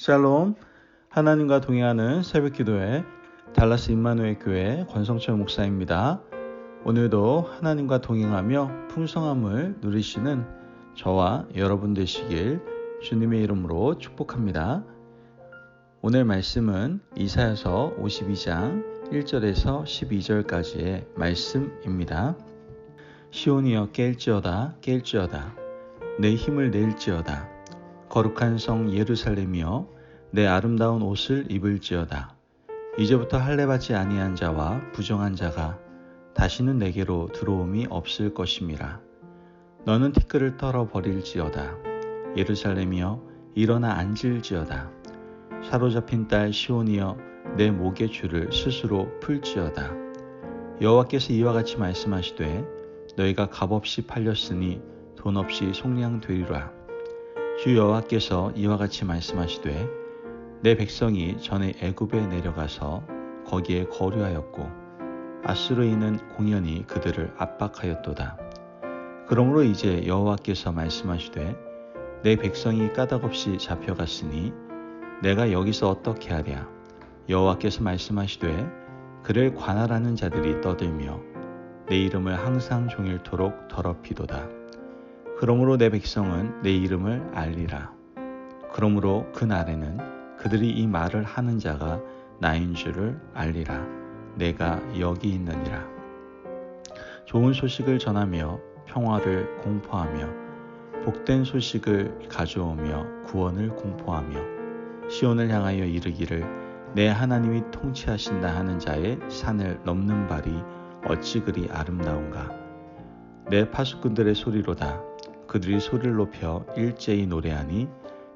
샬롬, 하나님과 동행하는 새벽기도회 달라스 임마누엘 교회 권성철 목사입니다. 오늘도 하나님과 동행하며 풍성함을 누리시는 저와 여러분 되시길 주님의 이름으로 축복합니다. 오늘 말씀은 이사야서 52장 1절에서 12절까지의 말씀입니다. 시온이여 깰지어다 깰지어다 내 힘을 낼지어다 거룩한 성 예루살렘이여 내 아름다운 옷을 입을지어다. 이제부터 할례받지 아니한 자와 부정한 자가 다시는 내게로 들어옴이 없을 것임이라. 너는 티끌을 털어버릴지어다. 예루살렘이여 일어나 앉을지어다. 사로잡힌 딸 시온이여 내 목의 줄을 스스로 풀지어다. 여호와께서 이와 같이 말씀하시되 너희가 값없이 팔렸으니 돈 없이 속량되리라. 주 여호와께서 이와 같이 말씀하시되 내 백성이 전에 애굽에 내려가서 거기에 거류하였고 아수르인은 공연히 그들을 압박하였도다. 그러므로 이제 여호와께서 말씀하시되 내 백성이 까닭없이 잡혀갔으니 내가 여기서 어떻게 하랴. 여호와께서 말씀하시되 그를 관할하는 자들이 떠들며 내 이름을 항상 종일토록 더럽히도다. 그러므로 내 백성은 내 이름을 알리라. 그러므로 그 날에는 그들이 이 말을 하는 자가 나인 줄을 알리라. 내가 여기 있느니라. 좋은 소식을 전하며 평화를 공포하며 복된 소식을 가져오며 구원을 공포하며 시온을 향하여 이르기를 내 하나님이 통치하신다 하는 자의 산을 넘는 발이 어찌 그리 아름다운가. 내 파수꾼들의 소리로다. 그들이 소리를 높여 일제히 노래하니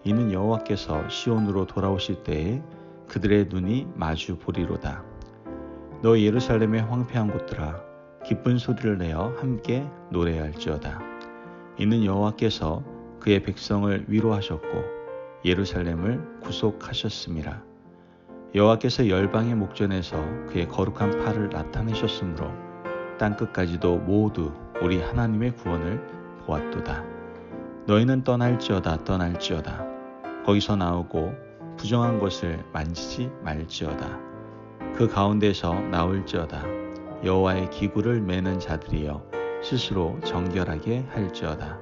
이는 여호와께서 시온으로 돌아오실 때에 그들의 눈이 마주 보리로다. 너 예루살렘의 황폐한 곳들아 기쁜 소리를 내어 함께 노래할지어다. 이는 여호와께서 그의 백성을 위로하셨고 예루살렘을 구속하셨음이라. 여호와께서 열방의 목전에서 그의 거룩한 팔을 나타내셨으므로 땅끝까지도 모두 우리 하나님의 구원을 보았도다. 너희는 떠날지어다 떠날지어다. 거기서 나오고 부정한 것을 만지지 말지어다. 그 가운데서 나올지어다. 여호와의 기구를 매는 자들이여 스스로 정결하게 할지어다.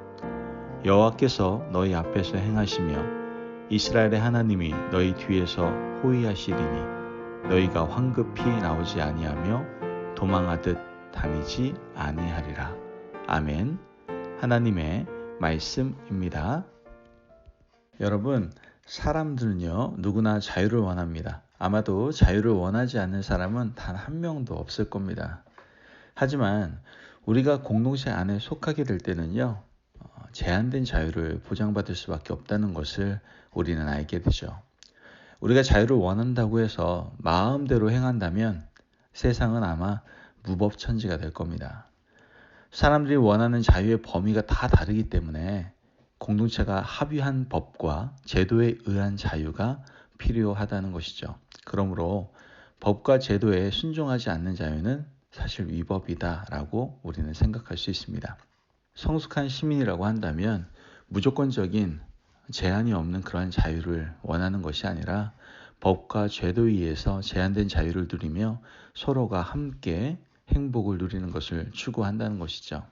여호와께서 너희 앞에서 행하시며 이스라엘의 하나님이 너희 뒤에서 호위하시리니 너희가 황급히 나오지 아니하며 도망하듯 다니지 아니하리라. 아멘. 하나님의 말씀입니다. 여러분, 사람들은요 누구나 자유를 원합니다. 아마도 자유를 원하지 않는 사람은 단 한 명도 없을 겁니다. 하지만 우리가 공동체 안에 속하게 될 때는요 제한된 자유를 보장받을 수밖에 없다는 것을 우리는 알게 되죠. 우리가 자유를 원한다고 해서 마음대로 행한다면 세상은 아마 무법천지가 될 겁니다. 사람들이 원하는 자유의 범위가 다 다르기 때문에 공동체가 합의한 법과 제도에 의한 자유가 필요하다는 것이죠. 그러므로 법과 제도에 순종하지 않는 자유는 사실 위법이다라고 우리는 생각할 수 있습니다. 성숙한 시민이라고 한다면 무조건적인 제한이 없는 그러한 자유를 원하는 것이 아니라 법과 제도에 의해서 제한된 자유를 누리며 서로가 함께 행복을 누리는 것을 추구한다는 것이죠.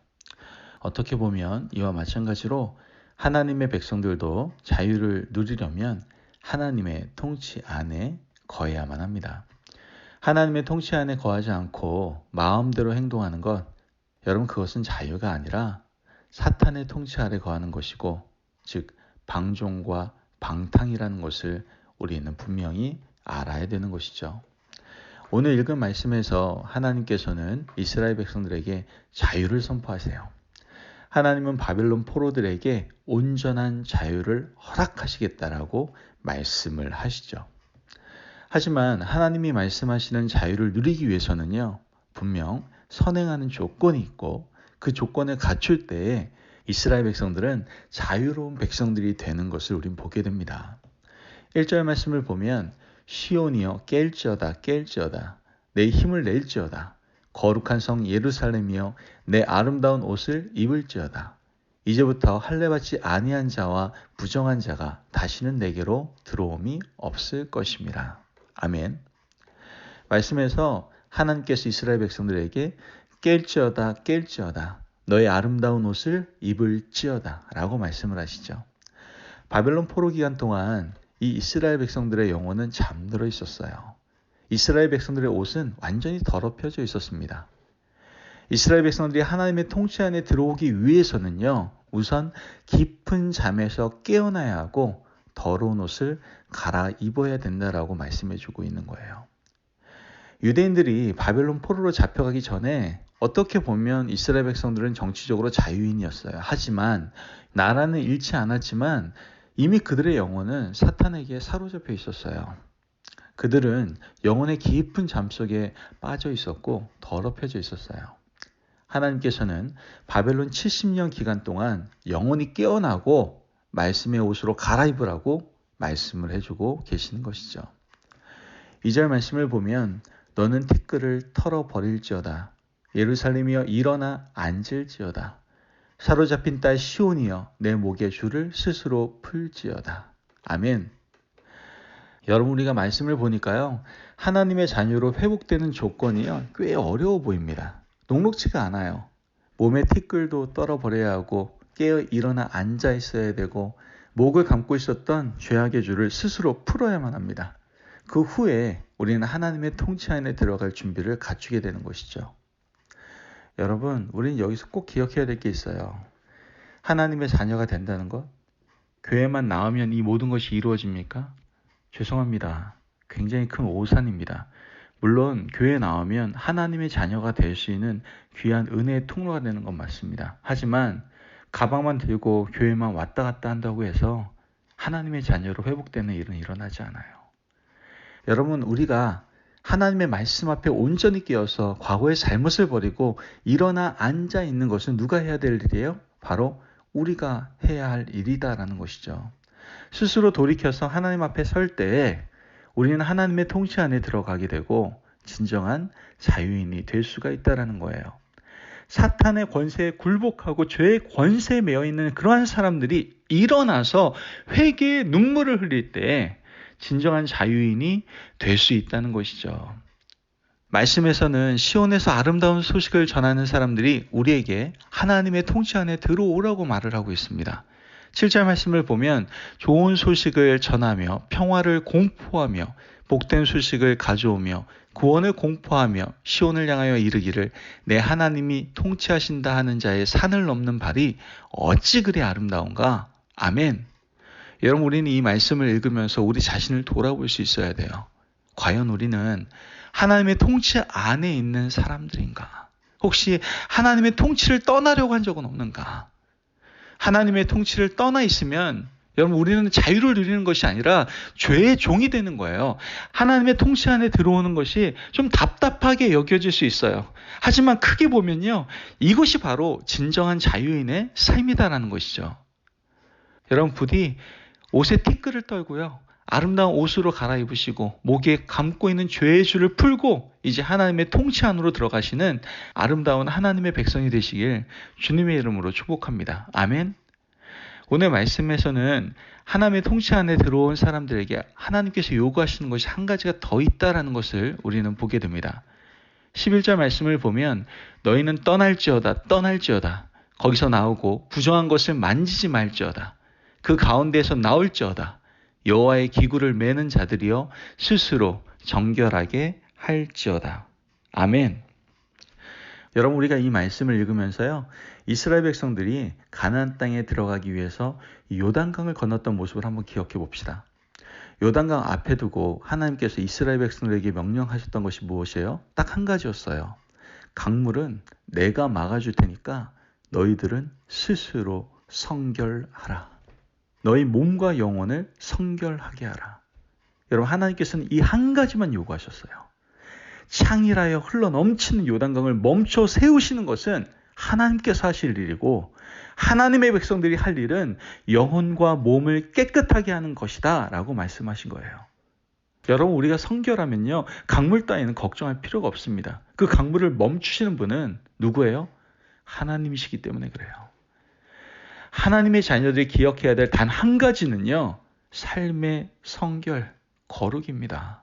어떻게 보면 이와 마찬가지로 하나님의 백성들도 자유를 누리려면 하나님의 통치 안에 거해야만 합니다. 하나님의 통치 안에 거하지 않고 마음대로 행동하는 것, 여러분 그것은 자유가 아니라 사탄의 통치 아래 거하는 것이고, 즉 방종과 방탕이라는 것을 우리는 분명히 알아야 되는 것이죠. 오늘 읽은 말씀에서 하나님께서는 이스라엘 백성들에게 자유를 선포하세요. 하나님은 바벨론 포로들에게 온전한 자유를 허락하시겠다라고 말씀을 하시죠. 하지만 하나님이 말씀하시는 자유를 누리기 위해서는요 분명 선행하는 조건이 있고 그 조건을 갖출 때에 이스라엘 백성들은 자유로운 백성들이 되는 것을 우린 보게 됩니다. 1절 말씀을 보면 시온이여 깰지어다 깰지어다 내 힘을 낼지어다 거룩한 성 예루살렘이여 내 아름다운 옷을 입을지어다 이제부터 할례받지 아니한 자와 부정한 자가 다시는 내게로 들어옴이 없을 것입니다. 아멘. 말씀에서 하나님께서 이스라엘 백성들에게 깰지어다 너의 아름다운 옷을 입을지어다 라고 말씀을 하시죠. 바벨론 포로 기간 동안 이 이스라엘 백성들의 영혼은 잠들어 있었어요. 이스라엘 백성들의 옷은 완전히 더럽혀져 있었습니다. 이스라엘 백성들이 하나님의 통치 안에 들어오기 위해서는요, 우선 깊은 잠에서 깨어나야 하고 더러운 옷을 갈아입어야 된다라고 말씀해주고 있는 거예요. 유대인들이 바벨론 포로로 잡혀가기 전에 어떻게 보면 이스라엘 백성들은 정치적으로 자유인이었어요. 하지만 나라는 잃지 않았지만 이미 그들의 영혼은 사탄에게 사로잡혀 있었어요. 그들은 영혼의 깊은 잠 속에 빠져 있었고 더럽혀져 있었어요. 하나님께서는 바벨론 70년 기간 동안 영혼이 깨어나고 말씀의 옷으로 갈아입으라고 말씀을 해주고 계시는 것이죠. 2절 말씀을 보면 너는 티끌을 털어버릴지어다. 예루살렘이여 일어나 앉을지어다. 사로잡힌 딸 시온이여 내 목의 줄을 스스로 풀지어다. 아멘. 여러분, 우리가 말씀을 보니까요, 하나님의 자녀로 회복되는 조건이요, 꽤 어려워 보입니다. 녹록지가 않아요. 몸에 티끌도 떨어버려야 하고 깨어 일어나 앉아 있어야 되고 목을 감고 있었던 죄악의 줄을 스스로 풀어야만 합니다. 그 후에 우리는 하나님의 통치 안에 들어갈 준비를 갖추게 되는 것이죠. 여러분, 우리는 여기서 꼭 기억해야 될 게 있어요. 하나님의 자녀가 된다는 것, 교회만 나오면 이 모든 것이 이루어집니까? 죄송합니다. 굉장히 큰 오산입니다. 물론 교회에 나오면 하나님의 자녀가 될 수 있는 귀한 은혜의 통로가 되는 건 맞습니다. 하지만 가방만 들고 교회만 왔다 갔다 한다고 해서 하나님의 자녀로 회복되는 일은 일어나지 않아요. 여러분, 우리가 하나님의 말씀 앞에 온전히 깨어서 과거의 잘못을 버리고 일어나 앉아 있는 것은 누가 해야 될 일이에요? 바로 우리가 해야 할 일이다라는 것이죠. 스스로 돌이켜서 하나님 앞에 설 때에 우리는 하나님의 통치 안에 들어가게 되고 진정한 자유인이 될 수가 있다는 거예요. 사탄의 권세에 굴복하고 죄의 권세에 매여 있는 그러한 사람들이 일어나서 회개의 눈물을 흘릴 때 진정한 자유인이 될 수 있다는 것이죠. 말씀에서는 시온에서 아름다운 소식을 전하는 사람들이 우리에게 하나님의 통치 안에 들어오라고 말을 하고 있습니다. 7절 말씀을 보면 좋은 소식을 전하며 평화를 공포하며 복된 소식을 가져오며 구원을 공포하며 시온을 향하여 이르기를 내 하나님이 통치하신다 하는 자의 산을 넘는 발이 어찌 그리 아름다운가? 아멘. 여러분, 우리는 이 말씀을 읽으면서 우리 자신을 돌아볼 수 있어야 돼요. 과연 우리는 하나님의 통치 안에 있는 사람들인가? 혹시 하나님의 통치를 떠나려고 한 적은 없는가? 하나님의 통치를 떠나 있으면 여러분, 우리는 자유를 누리는 것이 아니라 죄의 종이 되는 거예요. 하나님의 통치 안에 들어오는 것이 좀 답답하게 여겨질 수 있어요. 하지만 크게 보면요, 이것이 바로 진정한 자유인의 삶이다라는 것이죠. 여러분, 부디 옷에 티끌을 떨고요, 아름다운 옷으로 갈아입으시고 목에 감고 있는 죄의 줄을 풀고 이제 하나님의 통치 안으로 들어가시는 아름다운 하나님의 백성이 되시길 주님의 이름으로 축복합니다. 아멘. 오늘 말씀에서는 하나님의 통치 안에 들어온 사람들에게 하나님께서 요구하시는 것이 한 가지가 더 있다라는 것을 우리는 보게 됩니다. 11절 말씀을 보면 너희는 떠날지어다 거기서 나오고 부정한 것을 만지지 말지어다 그 가운데에서 나올지어다 여호와의 기구를 매는 자들이여 스스로 정결하게 할지어다. 아멘. 여러분, 우리가 이 말씀을 읽으면서요, 이스라엘 백성들이 가나안 땅에 들어가기 위해서 요단강을 건넜던 모습을 한번 기억해 봅시다. 요단강 앞에 두고 하나님께서 이스라엘 백성들에게 명령하셨던 것이 무엇이에요? 딱 한 가지였어요. 강물은 내가 막아줄 테니까 너희들은 스스로 성결하라. 너희 몸과 영혼을 성결하게 하라. 여러분, 하나님께서는 이 한 가지만 요구하셨어요. 창이라여 흘러 넘치는 요단강을 멈춰 세우시는 것은 하나님께서 하실 일이고 하나님의 백성들이 할 일은 영혼과 몸을 깨끗하게 하는 것이다 라고 말씀하신 거예요. 여러분, 우리가 성결하면요, 강물 따위는 걱정할 필요가 없습니다. 그 강물을 멈추시는 분은 누구예요? 하나님이시기 때문에 그래요. 하나님의 자녀들이 기억해야 될 단 한 가지는요. 삶의 성결, 거룩입니다.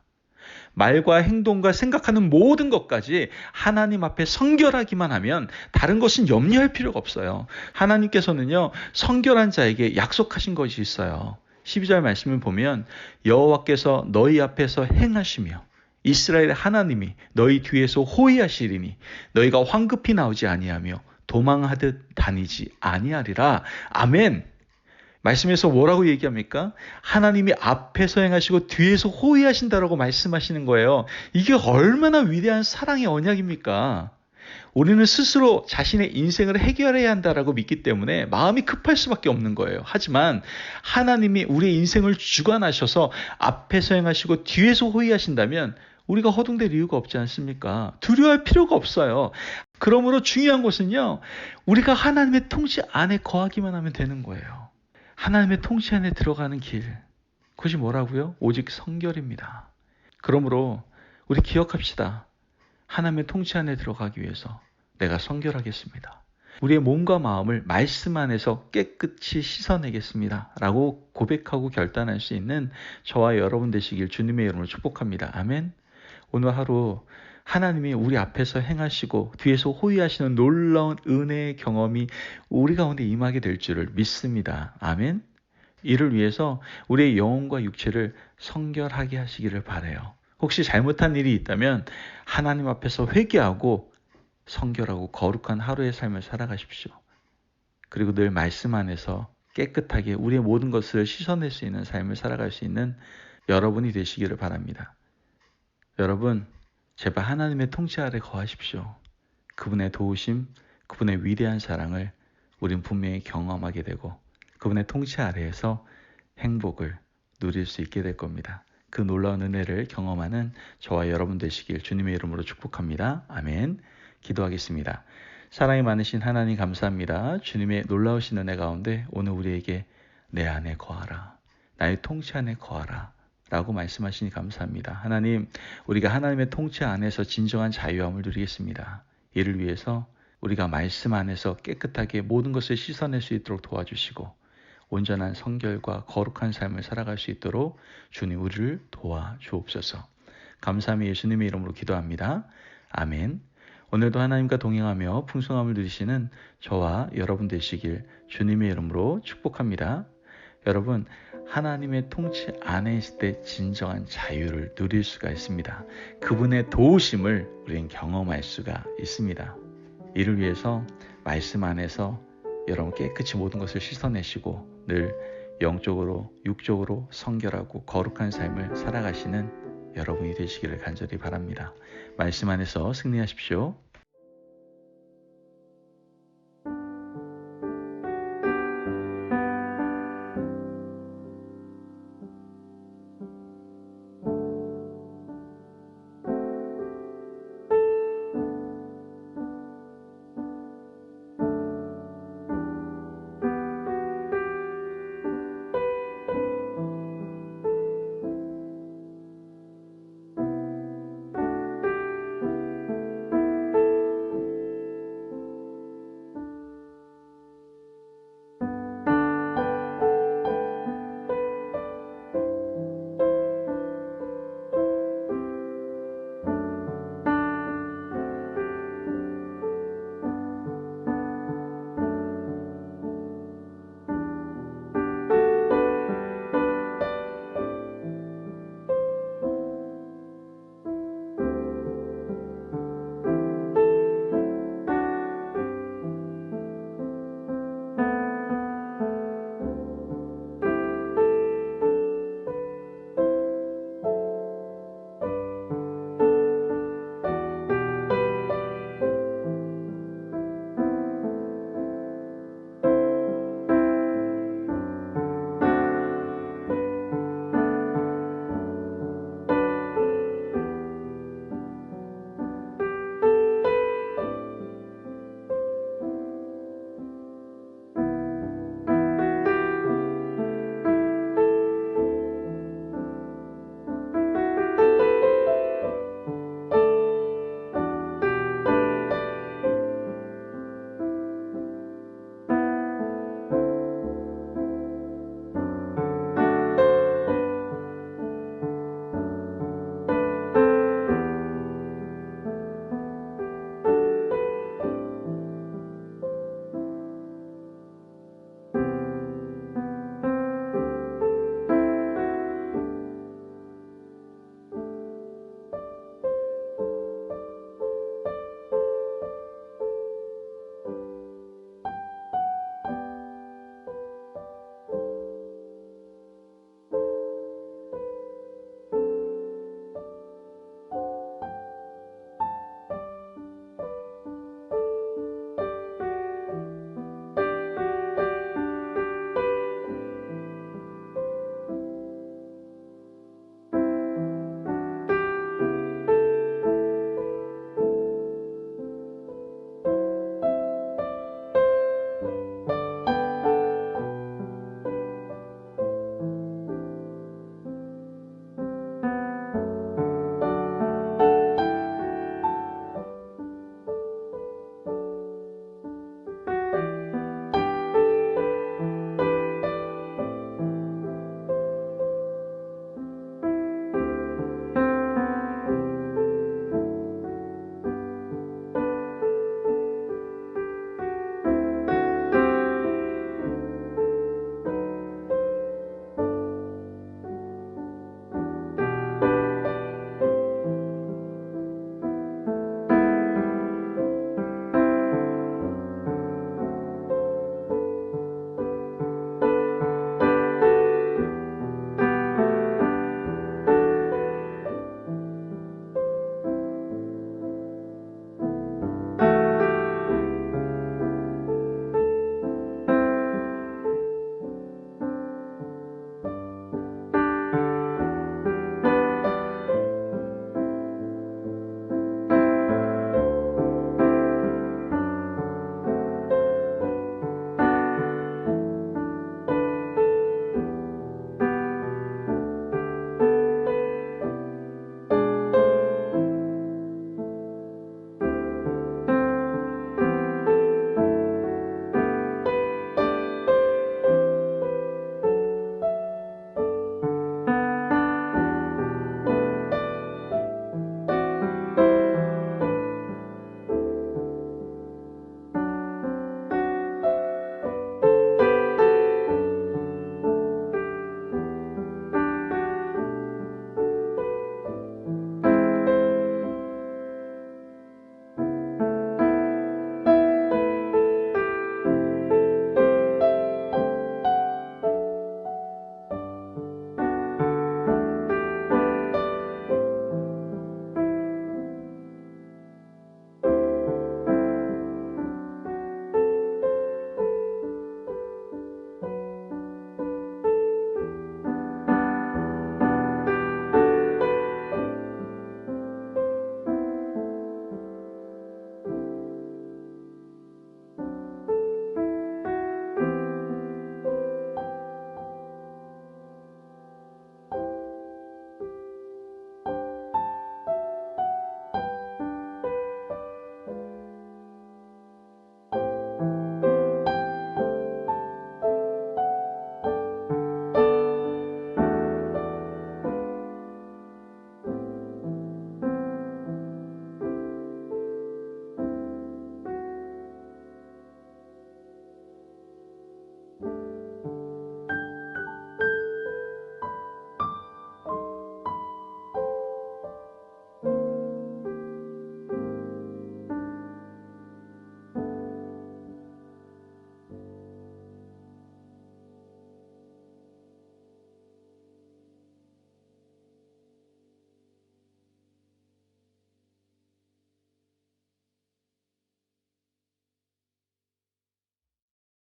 말과 행동과 생각하는 모든 것까지 하나님 앞에 성결하기만 하면 다른 것은 염려할 필요가 없어요. 하나님께서는요, 성결한 자에게 약속하신 것이 있어요. 12절 말씀을 보면 여호와께서 너희 앞에서 행하시며 이스라엘의 하나님이 너희 뒤에서 호위하시리니 너희가 황급히 나오지 아니하며 도망하듯 다니지 아니하리라. 아멘. 말씀에서 뭐라고 얘기합니까? 하나님이 앞에서 행하시고 뒤에서 호위하신다라고 말씀하시는 거예요. 이게 얼마나 위대한 사랑의 언약입니까? 우리는 스스로 자신의 인생을 해결해야 한다라고 믿기 때문에 마음이 급할 수밖에 없는 거예요. 하지만 하나님이 우리의 인생을 주관하셔서 앞에서 행하시고 뒤에서 호위하신다면 우리가 허둥댈 이유가 없지 않습니까? 두려워할 필요가 없어요. 그러므로 중요한 것은요, 우리가 하나님의 통치 안에 거하기만 하면 되는 거예요. 하나님의 통치 안에 들어가는 길, 그것이 뭐라고요? 오직 성결입니다. 그러므로 우리 기억합시다. 하나님의 통치 안에 들어가기 위해서 내가 성결하겠습니다. 우리의 몸과 마음을 말씀 안에서 깨끗이 씻어내겠습니다. 라고 고백하고 결단할 수 있는 저와 여러분 되시길 주님의 이름으로 축복합니다. 아멘. 오늘 하루 하나님이 우리 앞에서 행하시고 뒤에서 호위하시는 놀라운 은혜의 경험이 우리 가운데 임하게 될 줄을 믿습니다. 아멘. 이를 위해서 우리의 영혼과 육체를 성결하게 하시기를 바라요. 혹시 잘못한 일이 있다면 하나님 앞에서 회개하고 성결하고 거룩한 하루의 삶을 살아가십시오. 그리고 늘 말씀 안에서 깨끗하게 우리의 모든 것을 씻어낼 수 있는 삶을 살아갈 수 있는 여러분이 되시기를 바랍니다. 여러분, 제발 하나님의 통치 아래 거하십시오. 그분의 도우심, 그분의 위대한 사랑을 우린 분명히 경험하게 되고 그분의 통치 아래에서 행복을 누릴 수 있게 될 겁니다. 그 놀라운 은혜를 경험하는 저와 여러분 되시길 주님의 이름으로 축복합니다. 아멘. 기도하겠습니다. 사랑이 많으신 하나님 감사합니다. 주님의 놀라우신 은혜 가운데 오늘 우리에게 내 안에 거하라. 나의 통치 안에 거하라. 라고 말씀하시니 감사합니다. 하나님, 우리가 하나님의 통치 안에서 진정한 자유함을 누리겠습니다. 이를 위해서 우리가 말씀 안에서 깨끗하게 모든 것을 씻어낼 수 있도록 도와주시고 온전한 성결과 거룩한 삶을 살아갈 수 있도록 주님 우리를 도와주옵소서. 감사함이 예수님의 이름으로 기도합니다. 아멘. 오늘도 하나님과 동행하며 풍성함을 누리시는 저와 여러분 되시길 주님의 이름으로 축복합니다. 여러분, 하나님의 통치 안에 있을 때 진정한 자유를 누릴 수가 있습니다. 그분의 도우심을 우리는 경험할 수가 있습니다. 이를 위해서 말씀 안에서 여러분 깨끗이 모든 것을 씻어내시고 늘 영적으로 육적으로 성결하고 거룩한 삶을 살아가시는 여러분이 되시기를 간절히 바랍니다. 말씀 안에서 승리하십시오.